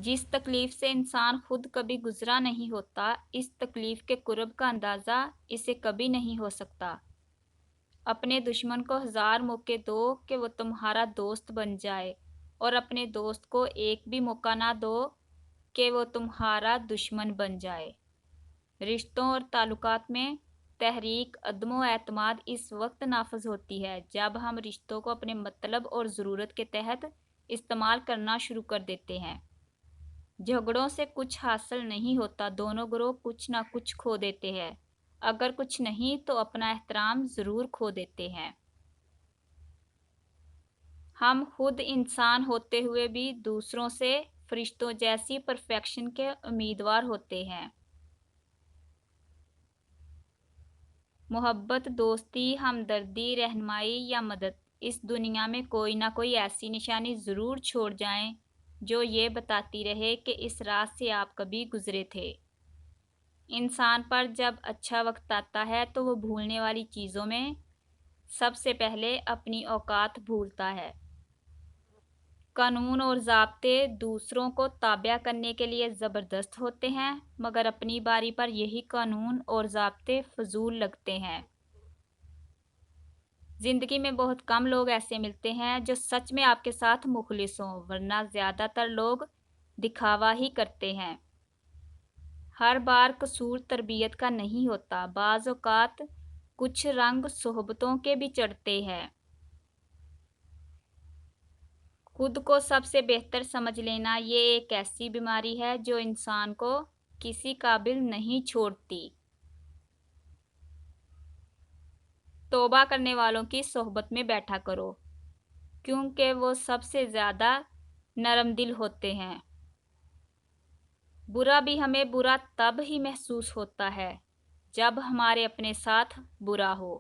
जिस तकलीफ से इंसान खुद कभी गुजरा नहीं होता, इस तकलीफ के कुर्ब का अंदाज़ा इसे कभी नहीं हो सकता। अपने दुश्मन को 1000 मौके दो कि वो तुम्हारा दोस्त बन जाए, और अपने दोस्त को एक भी मौका ना दो कि वो तुम्हारा दुश्मन बन जाए। रिश्तों और ताल्लुकात में तहरीक अदमो एतमाद इस वक्त नाफज होती है जब हम रिश्तों को अपने मतलब और ज़रूरत के तहत इस्तेमाल करना शुरू कर देते हैं। झगड़ों से कुछ हासिल नहीं होता, दोनों ग्रोह कुछ ना कुछ खो देते हैं। अगर कुछ नहीं तो अपना एहतराम ज़रूर खो देते हैं। हम खुद इंसान होते हुए भी दूसरों से फरिश्तों जैसी परफेक्शन के उम्मीदवार होते हैं। मोहब्बत, दोस्ती, हमदर्दी, रहनुमाई या मदद, इस दुनिया में कोई ना कोई ऐसी निशानी ज़रूर छोड़ जाएं जो ये बताती रहे कि इस राह से आप कभी गुजरे थे। इंसान पर जब अच्छा वक्त आता है तो वो भूलने वाली चीज़ों में सबसे पहले अपनी औकात भूलता है। कानून और ज़ाब्ते दूसरों को ताबिया करने के लिए ज़बरदस्त होते हैं, मगर अपनी बारी पर यही कानून और ज़ाब्ते फजूल लगते हैं। ज़िंदगी में बहुत कम लोग ऐसे मिलते हैं जो सच में आपके साथ मुखलिस हों, वरना ज़्यादातर लोग दिखावा ही करते हैं। हर बार कसूर तरबियत का नहीं होता, बाज़ औक़ात कुछ रंग सोहबतों के भी चढ़ते हैं। खुद को सबसे बेहतर समझ लेना ये एक ऐसी बीमारी है जो इंसान को किसी काबिल नहीं छोड़ती। तौबा करने वालों की सोहबत में बैठा करो, क्योंकि वो सबसे ज़्यादा नरम दिल होते हैं। बुरा भी हमें बुरा तब ही महसूस होता है जब हमारे अपने साथ बुरा हो।